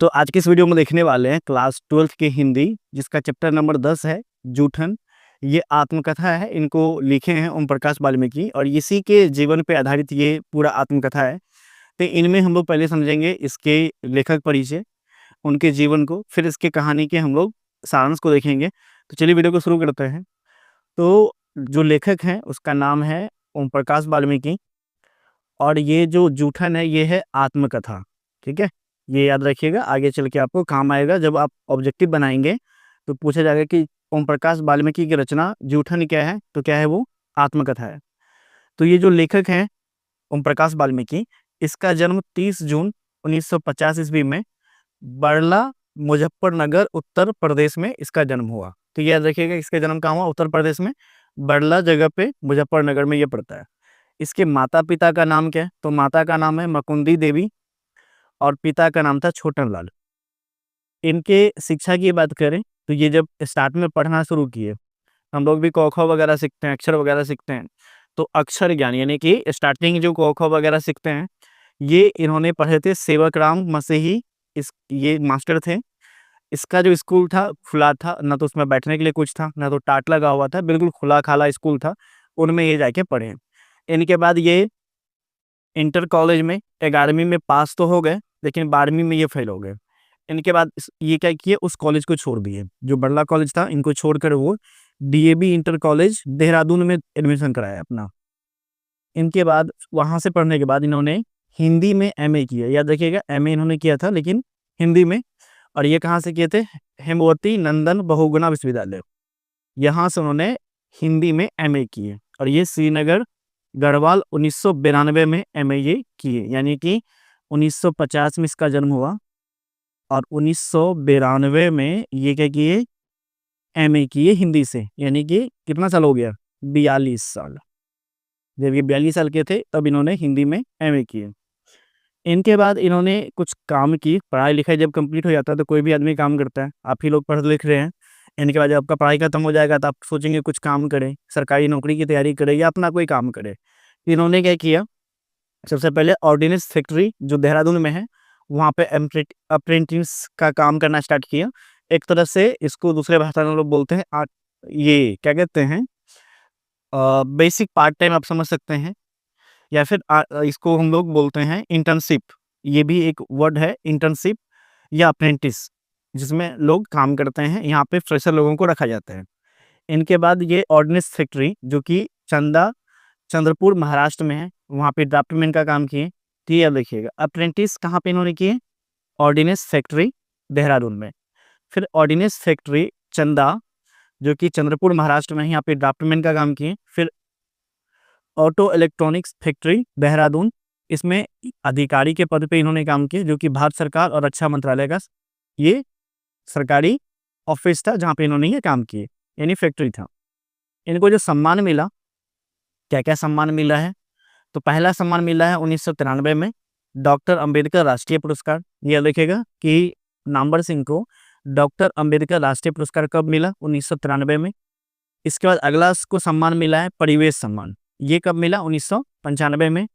तो आज की इस वीडियो में देखने वाले हैं क्लास 12th की हिंदी, जिसका चैप्टर नंबर 10 है जूठन। ये आत्मकथा है, इनको लिखे हैं ओम प्रकाश वाल्मीकि और इसी के जीवन पे आधारित ये पूरा आत्मकथा है। तो इनमें हम लोग पहले समझेंगे इसके लेखक परिचय, उनके जीवन को, फिर इसके कहानी के हम लोग सारांश को देखेंगे। तो चलिए वीडियो को शुरू करते हैं। तो जो लेखक हैं उसका नाम है ओम प्रकाश वाल्मीकि और ये जो जूठन है ये है आत्मकथा। ठीक है, ये याद रखिएगा, आगे चल के आपको काम आएगा। जब आप ऑब्जेक्टिव बनाएंगे तो पूछा जाएगा कि ओम प्रकाश वाल्मीकि की रचना जूठन क्या है, तो क्या है वो आत्मकथा है। तो ये जो लेखक हैं ओम प्रकाश वाल्मीकि, इसका जन्म 30 जून 1950 ईस्वी में बड़ला मुजफ्फरनगर उत्तर प्रदेश में इसका जन्म हुआ। तो याद रखिएगा इसका जन्म कहाँ हुआ, उत्तर प्रदेश में बड़ला जगह पे मुजफ्फरनगर में ये पड़ता है। इसके माता पिता का नाम क्या है, तो माता का नाम है मकुंदी देवी और पिता का नाम था छोटन लाल। इनके शिक्षा की बात करें तो ये जब स्टार्ट में पढ़ना शुरू किए, हम लोग भी क ख वगैरह सीखते हैं, अक्षर वगैरह सीखते हैं, तो अक्षर ज्ञान यानी कि स्टार्टिंग जो क ख वगैरह सीखते हैं ये इन्होंने पढ़े थे सेवक राम मसीही, इस ये मास्टर थे। इसका जो स्कूल था खुला था, ना तो उसमें बैठने के लिए कुछ था, ना तो टाट लगा हुआ था, बिल्कुल खुला खाला स्कूल था, उनमें ये जाके पढ़े। इनके बाद ये इंटर कॉलेज में 11वीं में पास तो हो गए, लेकिन 12वीं में ये फेल हो गए। इनके बाद ये क्या किए, उस कॉलेज को छोड़ दिए, जो बड़ला कॉलेज था इनको छोड़कर वो डीएवी इंटर कॉलेज देहरादून में एडमिशन कराया अपना। इनके बाद वहां से पढ़ने के बाद इन्होंने हिंदी में एमए किया। याद रखिएगा एमए इन्होंने किया था लेकिन हिंदी में। और ये कहाँ से किए थे, हेमवती नंदन बहुगुणा विश्वविद्यालय, यहाँ से उन्होंने हिंदी में एमए किए। और ये श्रीनगर गढ़वाल 1992 में एमए ये किए, यानी कि 1950 में इसका जन्म हुआ और 1992 में ये क्या किए, एमए किए हिंदी से। यानी कि कितना साल हो गया, 42 साल। जब ये 42 साल के थे तब इन्होंने हिंदी में एमए किए। इनके बाद इन्होंने कुछ काम की, पढ़ाई लिखाई जब कंप्लीट हो जाता है तो कोई भी आदमी काम करता है, आप ही लोग पढ़ लिख रहे हैं। इनके बाद जब आपका पढ़ाई खत्म हो जाएगा तो आप सोचेंगे कुछ काम करें, सरकारी नौकरी की तैयारी करें या अपना कोई काम करें। इन्होंने क्या किया, सबसे पहले ऑर्डिनेंस फैक्ट्री जो देहरादून में है वहाँ पे अप्रेंटिस का काम करना स्टार्ट किया। एक तरह से इसको दूसरे भाषा में लोग बोलते हैं ये क्या कहते हैं, बेसिक पार्ट टाइम आप समझ सकते हैं, या फिर इसको हम लोग बोलते हैं इंटर्नशिप। ये भी एक वर्ड है इंटर्नशिप या अप्रेंटिस, जिसमें लोग काम करते हैं, यहाँ पे फ्रेशर लोगों को रखा जाता है। इनके बाद ये ऑर्डिनेंस फैक्ट्री जो कि चंद्रपुर महाराष्ट्र में है, वहाँ पे ड्राफ्टमैन का काम किए। ठीक है, देखिएगा अप्रेंटिस कहाँ पे इन्होंने किए, ऑर्डिनेंस फैक्ट्री देहरादून में। फिर ऑर्डिनेंस फैक्ट्री चंदा जो कि चंद्रपुर महाराष्ट्र में है, यहाँ पे ड्राफ्टमैन का काम किए। फिर ऑटो इलेक्ट्रॉनिक्स फैक्ट्री देहरादून, इसमें अधिकारी के पद पे इन्होंने काम किया, जो कि भारत सरकार और रक्षा मंत्रालय का ये सरकारी ऑफिस था जहाँ पे इन्होंने ये काम किए, यानी फैक्ट्री था। इनको जो सम्मान मिला, क्या क्या सम्मान मिला है, तो पहला सम्मान मिला है 1993 में डॉक्टर अंबेडकर राष्ट्रीय पुरस्कार। ये लिखेगा कि नामवर सिंह को डॉक्टर अंबेडकर राष्ट्रीय पुरस्कार कब मिला, 1993 में। इसके बाद अगला को सम्मान मिला है परिवेश सम्मान, ये कब मिला, 1995 में।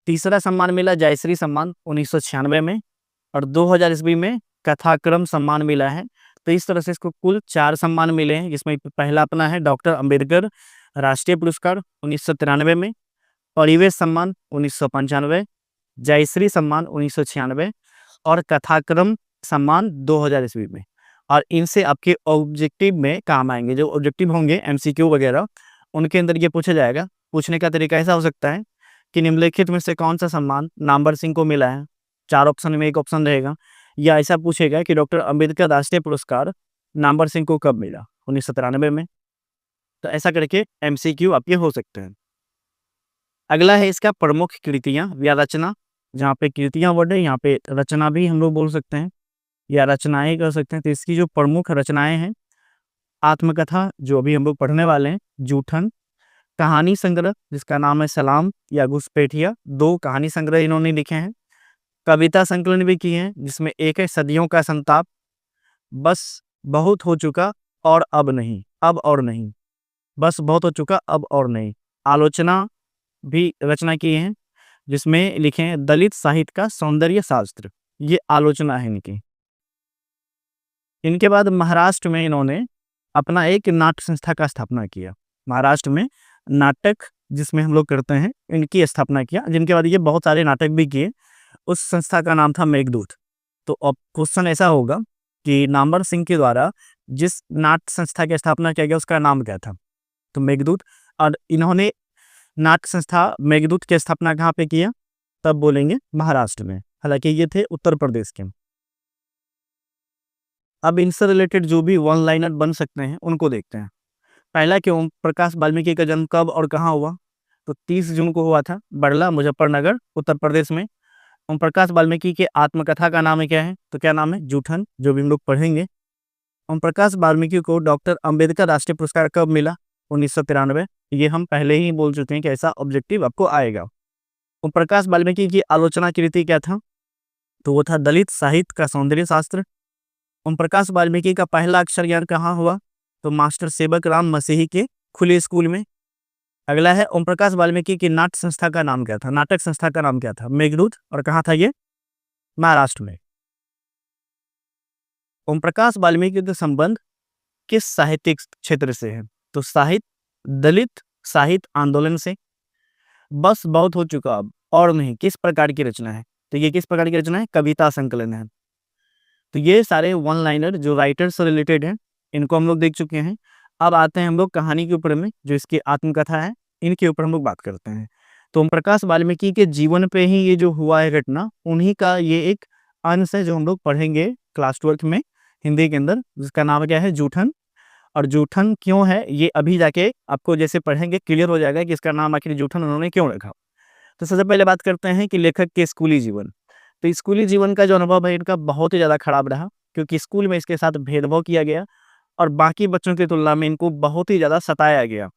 तीसरा सम्मान मिला जयश्री सम्मान 1996 में। और 2000 ईस्वी में कथाक्रम सम्मान मिला है। तो इस तरह से इसको कुल 4 सम्मान मिले हैं, जिसमें पहला अपना है डॉक्टर अंबेडकर राष्ट्रीय पुरस्कार 1993 में, परिवेश सम्मान 1995, जयश्री सम्मान 1996 और कथाक्रम सम्मान 2000 ईस्वी में। और इनसे आपके ऑब्जेक्टिव में काम आएंगे, जो ऑब्जेक्टिव होंगे एमसीक्यू वगैरह, उनके अंदर ये पूछा जाएगा। पूछने का तरीका ऐसा हो सकता है कि निम्नलिखित में से कौन सा सम्मान नामवर सिंह को मिला है, 4 ऑप्शन में एक ऑप्शन रहेगा। या ऐसा पूछेगा कि डॉक्टर अंबेडकर राष्ट्रीय पुरस्कार नामवर सिंह को कब मिला, 1993 में। तो ऐसा करके एमसीक्यू आपके हो सकते हैं। अगला है इसका प्रमुख कृतियां या रचना, जहाँ पे कृतियां वर्ड है, यहाँ पे रचना भी हम लोग बोल सकते हैं या रचनाएं कर सकते हैं। तो इसकी जो प्रमुख रचनाएं हैं, आत्मकथा जो अभी हम लोग पढ़ने वाले हैं जूठन, कहानी संग्रह जिसका नाम है सलाम या घुसपैठिया, 2 कहानी संग्रह इन्होंने लिखे हैं। कविता संकलन भी किए हैं, जिसमें एक है सदियों का संताप, बस बहुत हो चुका और अब नहीं, अब और नहीं, बस बहुत हो चुका अब और नहीं। आलोचना भी रचना किए हैं, जिसमें लिखे हैं दलित साहित्य का सौंदर्य शास्त्र, ये आलोचना है इनकी। इनके बाद महाराष्ट्र में इन्होंने अपना एक नाट्य संस्था का स्थापना किया। महाराष्ट्र में नाटक जिसमें हम लोग करते हैं, इनकी स्थापना किया, जिनके बाद ये बहुत सारे नाटक भी किए। उस संस्था का नाम था मेघदूत। तो अब क्वेश्चन ऐसा होगा कि नामवर सिंह के द्वारा जिस नाट्य संस्था की स्थापना किया गया उसका नाम क्या था? तो मेघदूत। और इन्होंने नाट्य संस्था मेघदूत की स्थापना कहाँ पे किया? तब बोलेंगे महाराष्ट्र में। हालांकि ये थे उत्तर प्रदेश के। अब इनसे रिलेटेड जो भी वन लाइनर बन सकते हैं उनको देखते हैं। पहला कि ओम प्रकाश वाल्मीकि का जन्म कब और कहाँ हुआ? तो 30 जून को हुआ था, बड़ला, मुजफ्फरनगर, उत्तर प्रदेश में। ओम प्रकाश वाल्मीकि के आत्मकथा का नाम है क्या है? तो क्या नाम है? जूठन, जो भी हम लोग पढ़ेंगे। ओम प्रकाश वाल्मीकि को डॉक्टर अंबेडकर राष्ट्रीय पुरस्कार कब मिला? 1993। ये हम पहले ही बोल चुके हैं कि ऐसा ऑब्जेक्टिव आपको आएगा। ओम प्रकाश वाल्मीकि की आलोचना कृति क्या था? तो वो था दलित साहित्य का सौंदर्य शास्त्र। ओम प्रकाश वाल्मीकि का पहला अक्षर ज्ञान कहाँ हुआ? तो मास्टर सेवक राम मसीही के खुले स्कूल में। अगला है ओम प्रकाश वाल्मीकि की नाट्य संस्था का नाम क्या था? नाटक संस्था का नाम क्या था? मेघदूत। और कहाँ था ये? महाराष्ट्र में। ओम प्रकाश वाल्मीकि का संबंध किस साहित्यिक क्षेत्र से है? तो साहित्य, दलित साहित्य आंदोलन से। बस बहुत हो चुका अब, और नहीं। किस प्रकार की रचना है? तो ये किस प्रकार की रचना है? कविता संकलन है। तो ये सारे वन लाइनर जो राइटर से रिलेटेड हैं, इनको हम लोग देख चुके हैं। अब आते हैं हम लोग कहानी के ऊपर में, जो इसकी आत्मकथा है, इनके ऊपर हम लोग बात करते हैं। तो ओम प्रकाश वाल्मीकि के जीवन पे ही ये जो हुआ है घटना, उन्हीं का ये एक अंश है जो हम लोग पढ़ेंगे क्लास 12 में हिंदी के अंदर, जिसका नाम क्या है? जूठन। और जूठन क्यों है, ये अभी जाके आपको जैसे पढ़ेंगे क्लियर हो जाएगा कि इसका नाम आखिर जूठन उन्होंने क्यों रखा। तो सबसे पहले बात करते हैं कि लेखक के स्कूली जीवन। तो स्कूली जीवन का जो अनुभव है इनका बहुत ही ज़्यादा खराब रहा, क्योंकि स्कूल में इसके साथ भेदभाव किया गया और बाकी बच्चों की तुलना में इनको बहुत ही ज़्यादा सताया गया।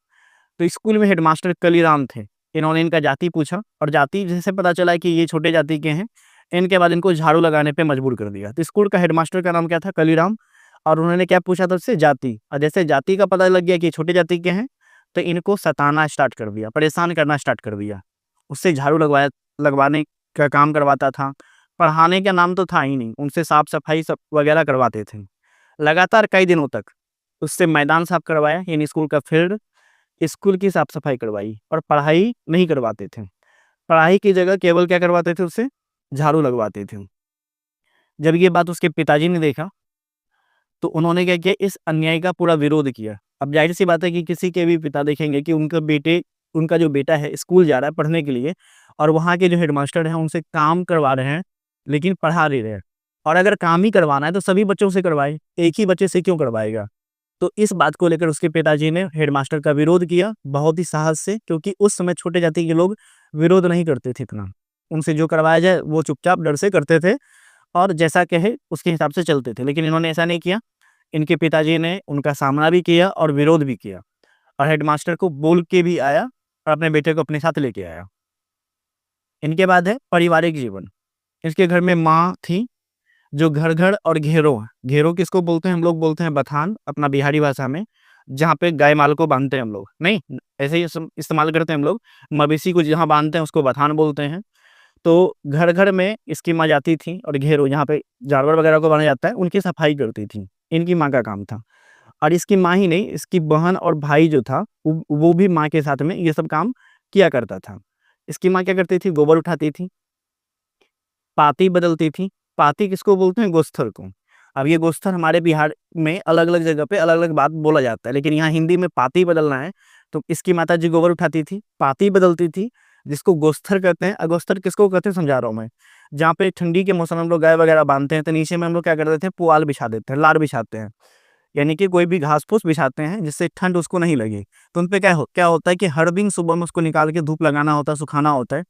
तो स्कूल में हेडमास्टर कलीराम थे। इन्होंने इनका जाति पूछा और जाति जैसे पता चला कि ये छोटे जाति के हैं, इनके बाद इनको झाड़ू लगाने पे मजबूर कर दिया। तो स्कूल का हेडमास्टर का नाम क्या था? कलीराम। और उन्होंने क्या पूछा था उससे? जाति। और जैसे जाति का पता लग गया कि छोटे जाति के हैं, तो इनको सताना स्टार्ट कर दिया, परेशान करना स्टार्ट कर दिया। उससे झाड़ू लगवाने का काम करवाता था। पढ़ाने का नाम तो था ही नहीं, उनसे साफ-सफाई सब वगैरह करवाते थे। लगातार कई दिनों तक उससे मैदान साफ करवाया, यानी स्कूल का फील्ड, स्कूल की साफ-सफाई करवाई, और पढ़ाई नहीं करवाते थे। पढ़ाई की जगह केवल क्या करवाते थे उससे? झाड़ू लगवाते थे। जब ये बात उसके पिताजी ने देखा, तो उन्होंने क्या किया? इस अन्याय का पूरा विरोध किया। अब ज़ाहिर-सी बात है कि किसी के भी पिता देखेंगे कि उनका जो बेटा है स्कूल जा रहा है पढ़ने के लिए, और वहाँ के जो हेडमास्टर हैं उनसे काम करवा रहे हैं, लेकिन पढ़ा नहीं रहे हैं। और अगर काम ही करवाना है तो सभी बच्चों से करवाए, एक ही बच्चे से क्यों करवाएगा? तो इस बात को लेकर उसके पिताजी ने हेडमास्टर का विरोध किया, बहुत ही साहस से, क्योंकि उस समय छोटे जाति के लोग विरोध नहीं करते थे इतना। उनसे जो करवाया जाए वो चुपचाप डर से करते थे, और जैसा कहे उसके हिसाब से चलते थे। लेकिन इन्होंने ऐसा नहीं किया। इनके पिताजी ने उनका सामना भी किया और विरोध भी किया, और हेडमास्टर को बोल के भी आया और अपने बेटे को अपने साथ लेके आया। इनके बाद है पारिवारिक जीवन। इसके घर में माँ थी, जो घर-घर और घेरो, घेरो किसको बोलते हैं? हम लोग बोलते हैं बथान अपना बिहारी भाषा में, जहाँ पे गाय माल को बाँधते हैं हम लोग, नहीं, ऐसे ही इस्तेमाल करते हैं हम लोग। मवेशी को जहाँ बाँधते हैं उसको बथान बोलते हैं। तो घर-घर में इसकी माँ जाती थी, और घेरो जहाँ पे जानवर वगैरह को बाँधा जाता है, उनकी सफाई करती थी। इनकी माँ का काम था। और इसकी माँ ही नहीं, इसकी बहन और भाई जो था, वो भी माँ के साथ में ये सब काम किया करता था। इसकी माँ क्या करती थी? गोबर उठाती थी, पाती बदलती थी। पाती किसको बोलते हैं? गोस्तर को। अब ये गोस्तर हमारे बिहार में अलग-अलग जगह पे अलग-अलग बात बोला जाता है, लेकिन यहाँ हिंदी में पाती बदलना है, तो इसकी माताजी गोबर उठाती थी, पाती बदलती थी, जिसको गोस्तर कहते हैं। गोस्तर किसको कहते हैं समझा रहा हूँ मैं। जहाँ पे ठंडी के मौसम में हम लोग गाय वगैरह बाँधते हैं, तो नीचे में हम लोग क्या कर देते हैं? पुआल बिछा देते हैं, लार बिछाते हैं। यानी कि कोई भी घास-फूस बिछाते हैं जिससे ठंड उसको नहीं लगे। तो उनपे क्या होता है कि हर दिन सुबह में उसको निकाल के धूप लगाना होता है, सुखाना होता है।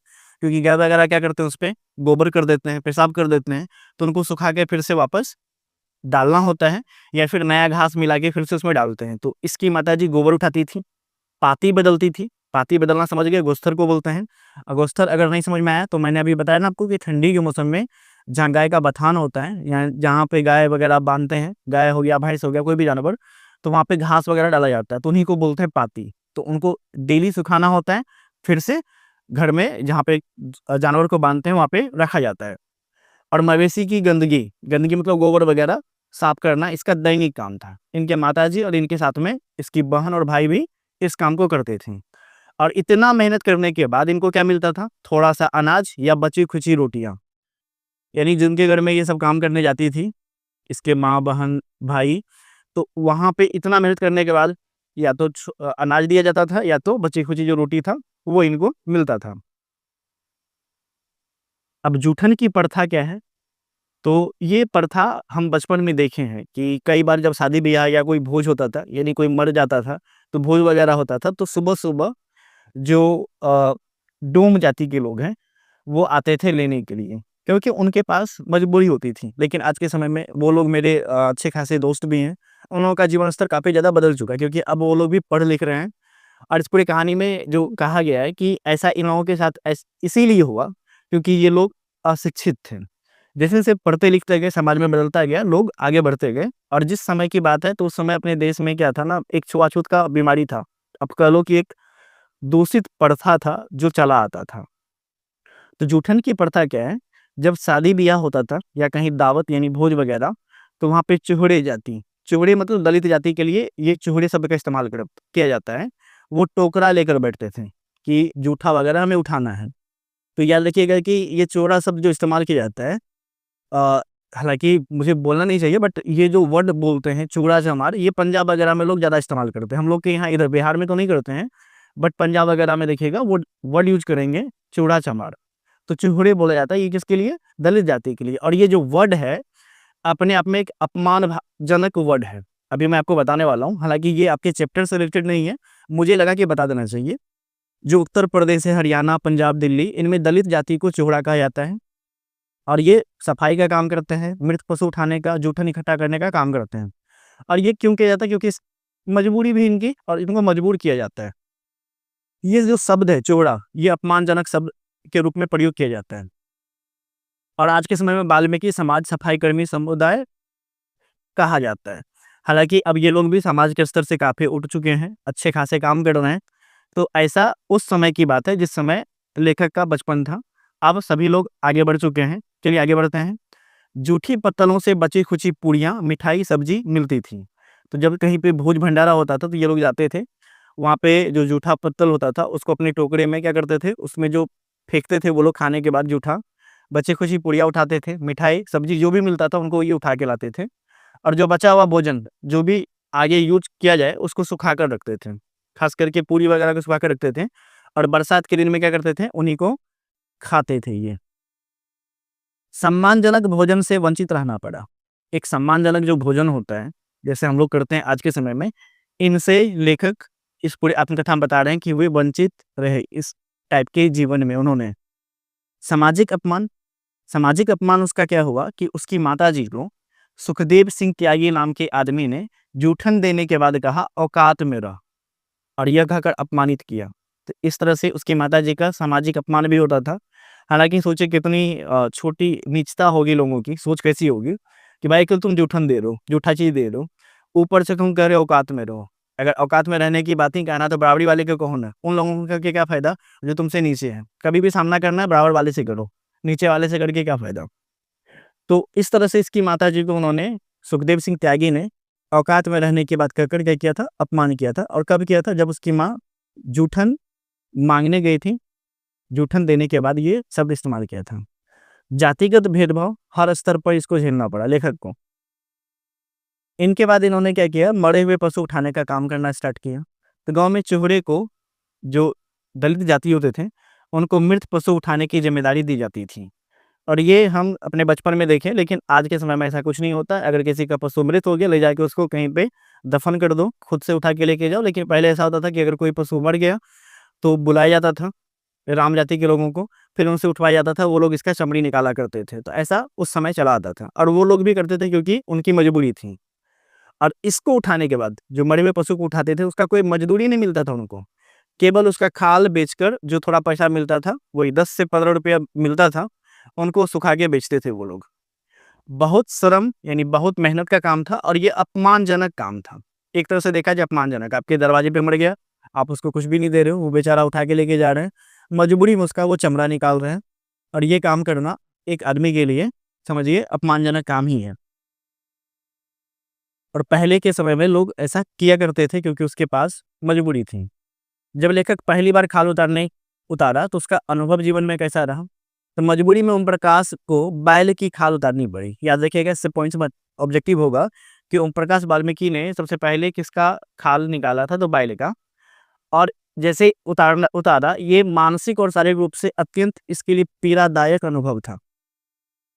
क्योंकि गाय वगैरह क्या करते हैं उसपे? गोबर कर देते हैं, पेशाब कर देते हैं, तो उनको सुखा के फिर से वापस डालना होता है, या फिर नया घास मिला के फिर से उसमें डालते हैं। तो इसकी माताजी गोबर उठाती थी, पाती बदलती थी। पाती बदलना समझ गए, गोस्तर को बोलते हैं। गोस्तर अगर नहीं समझ में आया तो मैंने अभी बताया ना आपको कि ठंडी के मौसम में जहाँ गाय का बथान होता है, या जहाँ पे गाय वगैरह बाँधते हैं, गाय हो गया, भैंस हो गया, कोई भी जानवर, तो वहाँ पे घास वगैरह डाला जाता है, तो उन्हीं को बोलते हैं पाती। तो उनको डेली सुखाना होता है, फिर से घर में जहाँ पे जानवर को बाँधते हैं वहाँ पे रखा जाता है। और मवेशी की गंदगी, गंदगी मतलब गोबर वगैरह साफ करना इसका दैनिक काम था। इनके माताजी और इनके साथ में इसकी बहन और भाई भी इस काम को करते थे। और इतना मेहनत करने के बाद इनको क्या मिलता था? थोड़ा-सा अनाज या बची-खुची रोटियाँ। यानी जिनके घर में ये सब काम करने जाती थी, इसके माँ, बहन, भाई, तो वहाँ पे इतना मेहनत करने के बाद या तो अनाज दिया जाता था या तो बची-खुची जो रोटी था, वो इनको मिलता था। अब जूठन की प्रथा क्या है? तो ये प्रथा हम बचपन में देखे हैं कि कई बार जब शादी-ब्याह या कोई भोज होता था, यानी कोई मर जाता था, तो भोज वगैरह होता था, तो सुबह-सुबह जो डोम जाति के लोग हैं, वो आते थे लेने के लिए, क्योंकि उनके पास मजबूरी होती थी। लेकिन आज के समय में वो लोग मेरे अच्छे खासे दोस्त भी हैं, उन लोगों का जीवन स्तर काफ़ी ज़्यादा बदल चुका है, क्योंकि अब वो लोग भी पढ़ लिख रहे हैं। और इस पूरी कहानी में जो कहा गया है कि ऐसा इन लोगों के साथ इसीलिए हुआ, क्योंकि ये लोग अशिक्षित थे। जैसे-जैसे पढ़ते लिखते गए, समाज में बदलता गया, लोग आगे बढ़ते गए। और जिस समय की बात है, तो उस समय अपने देश में क्या था ना, एक छुआछूत का बीमारी था। अब कह लो कि एक दूषित प्रथा था जो चला आता था। तो जूठन की प्रथा क्या है, जब शादी-ब्याह होता था या कहीं दावत यानी भोज वगैरह, तो वहाँ पे चूहड़े जाति, चूहड़े मतलब दलित जाति के लिए ये चूहड़े शब्द का इस्तेमाल किया जाता है। वो टोकरा लेकर बैठते थे कि जूठा वगैरह हमें उठाना है। तो याद रखिएगा कि ये चौड़ा शब्द जो इस्तेमाल किया जाता है, अ, हालाँकि मुझे बोलना नहीं चाहिए, बट ये जो वर्ड बोलते हैं चूड़ा-चमार, ये पंजाब वगैरह में लोग ज़्यादा इस्तेमाल करते हैं। हम लोग के यहाँ इधर बिहार में तो नहीं करते हैं, बट पंजाब वगैरह में देखिएगा वो वर्ड यूज़ करेंगे चूड़ा-चमार। तो चूहड़े बोला जाता है, ये किसके लिए? दलित जाति के लिए। और ये जो वर्ड है, अपने आप में एक जनक वर्ड है। अभी मैं आपको बताने वाला हूँ, हालाँकि ये आपके चैप्टर से रिलेटेड नहीं है, मुझे लगा कि बता देना चाहिए। जो उत्तर प्रदेश है, हरियाणा, पंजाब, दिल्ली, इनमें दलित जाति को चूहड़ा कहा जाता है। और ये सफाई का काम करते हैं, मृत पशु उठाने का, जूठन इकट्ठा करने का काम करते हैं। और ये क्यों किया जाता है? क्योंकि मजबूरी भी इनकी, और इनको मजबूर किया जाता है। ये जो शब्द है चोड़ा, ये अपमानजनक शब्द के रूप में प्रयोग किया जाता है। और आज के समय में वाल्मीकि समाज सफाई कर्मी समुदाय कहा जाता है। हालाँकि अब ये लोग भी समाज के स्तर से काफ़ी उठ चुके हैं, अच्छे खासे काम कर रहे हैं। तो ऐसा उस समय की बात है जिस समय लेखक का बचपन था। अब सभी लोग आगे बढ़ चुके हैं। चलिए आगे बढ़ते हैं। जूठी पत्तलों से बची-खुची पूड़ियाँ, मिठाई, सब्ज़ी मिलती थी। तो जब कहीं पे भोज-भंडारा होता था, तो ये लोग जाते थे। वहाँ पे जो जूठा पत्तल होता था, उसको अपने टोकरे में क्या करते थे, उसमें जो फेंकते थे वो लोग खाने के बाद जूठा, बची-खुची पूड़ियाँ उठाते थे, मिठाई, सब्ज़ी जो भी मिलता था उनको ये उठा के लाते थे। और जो बचा हुआ भोजन, जो भी आगे यूज़ किया जाए, उसको सुखा कर रखते थे। ख़ास करके पूरी वगैरह को सुखा कर रखते थे। और बरसात के दिन में क्या करते थे, उन्हीं को खाते थे ये। सम्मानजनक भोजन से वंचित रहना पड़ा। एक सम्मानजनक जो भोजन होता है, जैसे हम लोग करते हैं आज के समय में, इनसे लेखक इस पूरी आत्मकथा में बता रहे हैं कि वे वंचित रहे इस टाइप के जीवन में उन्होंने। सामाजिक अपमान, सामाजिक अपमान उसका क्या हुआ कि उसकी माताजी को सुखदेव सिंह त्यागी नाम के आदमी ने जूठन देने के बाद कहा, औकात में रह, और यह कहकर अपमानित किया। तो इस तरह से उसकी माताजी का सामाजिक अपमान भी होता था। हालाँकि सोचिए कितनी छोटी नीचता होगी लोगों की, सोच कैसी होगी कि भाई कि तुम जूठन दे रहे हो, जूठा चीज़ दे रहे हो, ऊपर से तुम कह रहे हो औकात में रहो। अगर औकात में रहने की बात ही कहना, तो बराबरी वाले को कहो ना, उन लोगों को करके क्या फ़ायदा जो तुमसे नीचे हैं। कभी भी सामना करना है बराबर वाले से करो, नीचे वाले से करके क्या फ़ायदा। तो इस तरह से इसकी माताजी को उन्होंने, सुखदेव सिंह त्यागी ने, औकात में रहने की बात कहकर क्या किया था, अपमान किया था। और कब किया था? जब उसकी माँ जूठन माँगने गई थी, जूठन देने के बाद ये शब्द इस्तेमाल किया था। जातिगत भेदभाव हर स्तर पर इसको झेलना पड़ा लेखक को। इनके बाद इन्होंने क्या किया, मरे हुए पशु उठाने का काम करना स्टार्ट किया। तो गाँव में चूहड़े को, जो दलित जाति होते थे, उनको मृत पशु उठाने की ज़िम्मेदारी दी जाती थी। और ये हम अपने बचपन में देखे, लेकिन आज के समय में ऐसा कुछ नहीं होता। अगर किसी का पशु मृत हो गया, ले जाके उसको कहीं पे दफन कर दो, खुद से उठा के लेके जाओ। लेकिन पहले ऐसा होता था कि अगर कोई पशु मर गया, तो बुलाया जाता था राम जाति के लोगों को, फिर उनसे उठवाया जाता था, वो लोग इसका चमड़ी निकाला करते थे। तो ऐसा उस समय चला आता था, और वो लोग भी करते थे क्योंकि उनकी मजबूरी थी। और इसको उठाने के बाद जो मरे हुए पशु को उठाते थे, उसका कोई मजदूरी नहीं मिलता था उनको, केवल उसका खाल बेचकर जो थोड़ा पैसा मिलता था, वही 10 से 15 रुपया मिलता था, उनको सुखा के बेचते थे वो लोग। बहुत श्रम यानी बहुत मेहनत का काम था, और ये अपमानजनक काम था। एक तरह से देखा जाए अपमानजनक, आपके दरवाजे पे मर गया, आप उसको कुछ भी नहीं दे रहे हो, वो बेचारा उठा के लेके जा रहे हैं, मजबूरी में उसका वो चमड़ा निकाल रहे हैं। और ये काम करना एक आदमी के लिए समझिए अपमानजनक काम ही है। और पहले के समय में लोग ऐसा किया करते थे क्योंकि उसके पास मजबूरी थी। जब लेखक पहली बार खाल उतारा तो उसका अनुभव जीवन में कैसा रहा? तो मजबूरी में ओम प्रकाश को बैल की खाल उतारनी पड़ी। याद रखिएगा, इससे पॉइंट्स में ऑब्जेक्टिव होगा कि ओम प्रकाश वाल्मीकि ने सबसे पहले किसका खाल निकाला था? तो बैल का। और जैसे उतारा ये मानसिक और शारीरिक रूप से अत्यंत इसके लिए पीड़ादायक अनुभव था।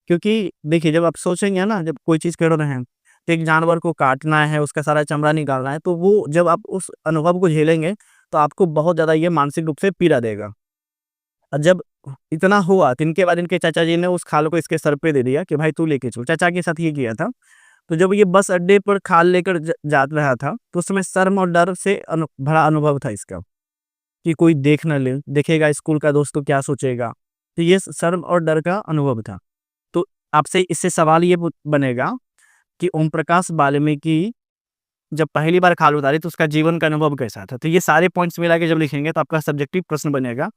क्योंकि देखिए, जब आप सोचेंगे ना, जब कोई चीज़ कर रहे हैं, तो एक जानवर को काटना है, उसका सारा चमड़ा निकालना है, तो वो जब आप उस अनुभव को झेलेंगे, तो आपको बहुत ज़्यादा ये मानसिक रूप से पीड़ा देगा। और जब इतना हुआ तो इनके बाद इनके चाचा जी ने उस खाल को इसके सर पे दे दिया कि भाई तू लेके चल। चाचा के साथ ये किया था। तो जब ये बस अड्डे पर खाल लेकर जा रहा था, तो उसमें शर्म और डर से भरा अनुभव था इसका कि कोई देख न ले, देखेगा स्कूल का दोस्त तो क्या सोचेगा। तो ये शर्म और डर का अनुभव था। तो आपसे इससे सवाल ये बनेगा कि ओम प्रकाश वाल्मीकि जब पहली बार खाल उतारी तो उसका जीवन का अनुभव कैसा था? तो ये सारे पॉइंट्स मिला के जब लिखेंगे तो आपका सब्जेक्टिव प्रश्न बनेगा।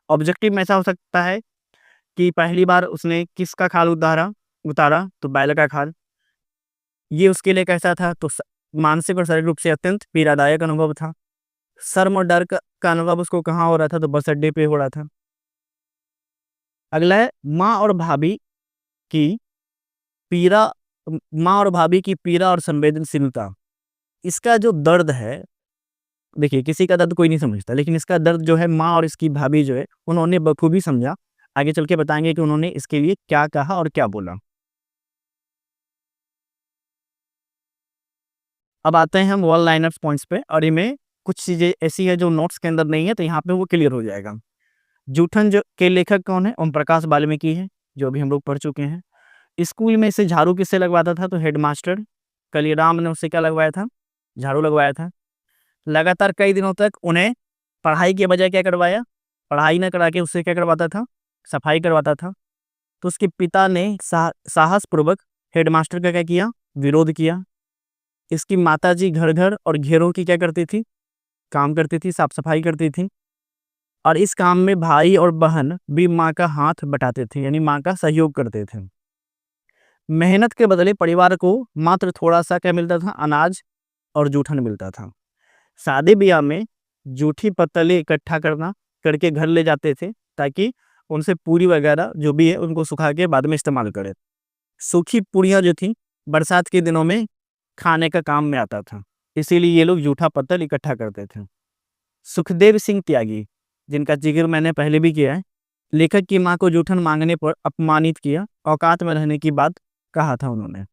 ऑब्जेक्टिव में ऐसा हो सकता है कि पहली बार उसने किसका खाल उतारा तो बैल का खाल। ये उसके लिए कैसा था? तो मानसिक और शारीरिक रूप से अत्यंत पीड़ादायक अनुभव था। शर्म और डर का अनुभव उसको कहाँ हो रहा था? तो बस अड्डे पे हो रहा था। अगला है माँ और भाभी की पीड़ा। माँ और भाभी की पीड़ा और संवेदनशीलता। इसका जो दर्द है, देखिए किसी का दर्द कोई नहीं समझता, लेकिन इसका दर्द जो है माँ और इसकी भाभी जो है उन्होंने बखूबी समझा। आगे चल के बताएंगे कि उन्होंने इसके लिए क्या कहा और क्या बोला। अब आते हैं हम वन लाइनर्स पॉइंट्स पे, और इनमें कुछ चीजें ऐसी है जो नोट्स के अंदर नहीं है, तो यहाँ पे वो क्लियर हो जाएगा। जूठन जो के लेखक कौन है? ओम प्रकाश वाल्मीकि है, जो अभी हम लोग पढ़ चुके हैं। स्कूल में इसे झाड़ू किससे लगवाता था? तो हेडमास्टर कलीराम ने उससे क्या लगवाया था? झाड़ू लगवाया था। लगातार कई दिनों तक उन्हें पढ़ाई के बजाय क्या करवाया? पढ़ाई ना करा के उससे क्या करवाता था? सफाई करवाता था। तो उसके पिता ने साहसपूर्वक हेडमास्टर का क्या किया? विरोध किया। इसकी माताजी घर घर और घेरों की क्या करती थी? काम करती थी, साफ सफाई करती थी। और इस काम में भाई और बहन भी माँ का हाथ बटाते थे, यानी माँ का सहयोग करते थे। मेहनत के बदले परिवार को मात्र थोड़ा सा क्या मिलता था? अनाज और जूठन मिलता था। शादी ब्याह में जूठी पत्तलें इकट्ठा करके घर ले जाते थे, ताकि उनसे पूरी वगैरह जो भी है उनको सुखा के बाद में इस्तेमाल करें। सूखी पूरियां जो थी बरसात के दिनों में खाने का काम में आता था, इसीलिए ये लोग जूठा पत्तल इकट्ठा करते थे। सुखदेव सिंह त्यागी, जिनका जिक्र मैंने पहले भी किया है, लेखक की मां को जूठन मांगने पर अपमानित किया, औकात में रहने की बात कहा था उन्होंने।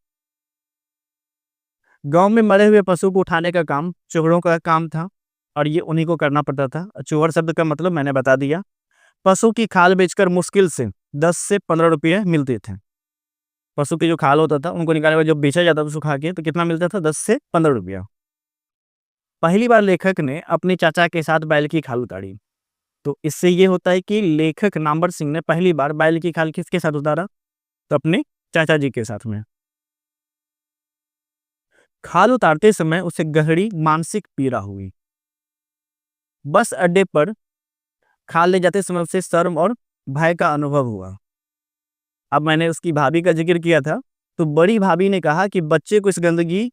गांव में मरे हुए पशु को उठाने का काम चोरों का काम था, और ये उन्हीं को करना पड़ता था। चोर शब्द का मतलब मैंने बता दिया। पशु की खाल बेचकर मुश्किल से 10 से 15 रुपये मिलते थे। पशु की जो खाल होता था उनको निकालने के बाद जब बेचा जाता था सुखा के, तो कितना मिलता था? 10 से 15 रुपया। पहली बार लेखक ने अपने चाचा के साथ बैल की खाल उतारी। तो इससे ये होता है कि लेखक नामवर सिंह ने पहली बार बैल की खाल किसके साथ उतारा? तो अपने चाचा जी के साथ में। खाल उतारते समय उसे गहरी मानसिक पीड़ा हुई। बस अड्डे पर खाल ले जाते समय उसे शर्म और भय का अनुभव हुआ। अब मैंने उसकी भाभी का जिक्र किया था, तो बड़ी भाभी ने कहा कि बच्चे को इस गंदगी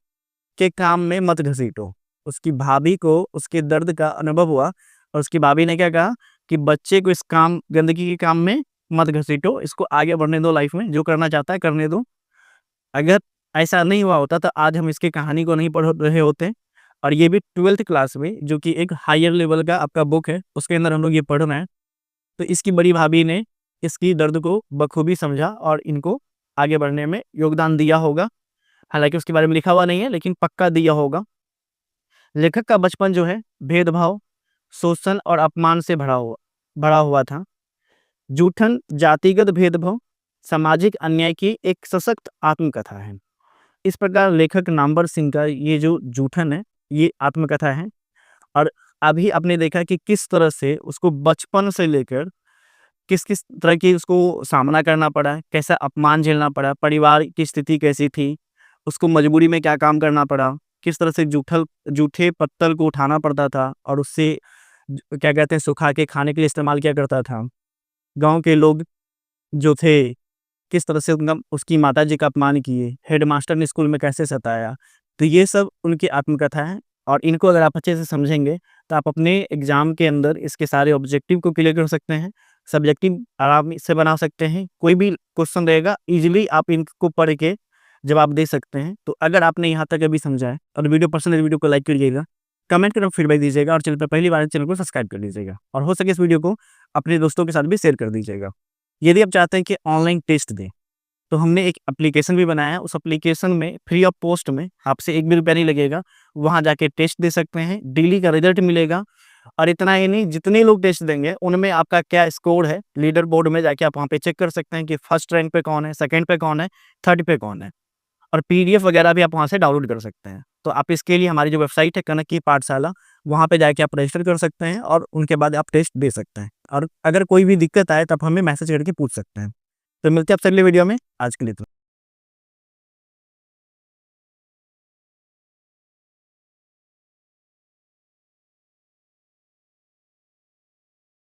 के काम में मत घसीटो। उसकी भाभी को उसके दर्द का अनुभव हुआ, और उसकी भाभी ने क्या कहा कि बच्चे को इस गंदगी के काम में मत घसीटो, इसको आगे बढ़ने दो, लाइफ में जो करना चाहता है करने दो। अगर ऐसा नहीं हुआ होता तो आज हम इसकी कहानी को नहीं पढ़ रहे होते। और ये भी 12th क्लास में, जो कि एक हायर लेवल का आपका बुक है, उसके अंदर हम लोग ये पढ़ रहे हैं। तो इसकी बड़ी भाभी ने इसकी दर्द को बखूबी समझा और इनको आगे बढ़ने में योगदान दिया होगा। हालांकि उसके बारे में लिखा हुआ नहीं है, लेकिन पक्का दिया होगा। लेखक का बचपन जो है भेदभाव, शोषण और अपमान से भरा हुआ था। जूठन जातिगत भेदभाव, सामाजिक अन्याय की एक सशक्त आत्मकथा है। इस प्रकार लेखक नामवर सिंह का ये जो जूठन है, ये आत्मकथा है। और अभी आपने देखा कि किस तरह से उसको बचपन से लेकर किस किस तरह की उसको सामना करना पड़ा, कैसा अपमान झेलना पड़ा, परिवार की स्थिति कैसी थी, उसको मजबूरी में क्या काम करना पड़ा, किस तरह से जूठे पत्तल को उठाना पड़ता था और उससे क्या कहते हैं सुखा के खाने के लिए इस्तेमाल किया करता था। गांव के लोग जो थे किस तरह से उनका उसकी माताजी का अपमान किए, हेडमास्टर ने स्कूल में कैसे सताया। तो ये सब उनकी आत्मकथा है और इनको अगर आप अच्छे से समझेंगे, तो आप अपने एग्ज़ाम के अंदर इसके सारे ऑब्जेक्टिव को क्लियर कर सकते हैं, सब्जेक्टिव आराम से बना सकते हैं। कोई भी क्वेश्चन रहेगा, ईज़िली आप इनको पढ़ के जवाब दे सकते हैं। तो अगर आपने यहाँ तक अभी समझा है और वीडियो पसंद है, वीडियो को लाइक करिएगा, कमेंट करके फीडबैक दीजिएगा और चैनल पर पहली बार है, चैनल को सब्सक्राइब कर लीजिएगा और हो सके इस वीडियो को अपने दोस्तों के साथ भी शेयर कर दीजिएगा। यदि आप चाहते हैं कि ऑनलाइन टेस्ट दें, तो हमने एक एप्लीकेशन भी बनाया है। उस एप्लीकेशन में फ्री ऑफ कॉस्ट में आपसे 1 भी रुपया नहीं लगेगा। वहाँ जाके टेस्ट दे सकते हैं, डेली का रिजल्ट मिलेगा और इतना ही नहीं, जितने लोग टेस्ट देंगे उनमें आपका क्या स्कोर है, लीडर बोर्ड में जाके आप वहाँ पे चेक कर सकते हैं कि फर्स्ट रैंक पे कौन है, सेकंड पे कौन है, थर्ड पे कौन है और पीडीएफ वगैरह भी आप वहाँ से डाउनलोड कर सकते हैं। तो आप इसके लिए हमारी जो वेबसाइट है कनक की पाठशाला, वहाँ पे जाके आप रजिस्टर कर सकते हैं और उनके बाद आप टेस्ट दे सकते हैं और अगर कोई भी दिक्कत आए तो आप हमें मैसेज करके पूछ सकते हैं। तो मिलते हैं आपसे अगले वीडियो में, आज के लिए इतना।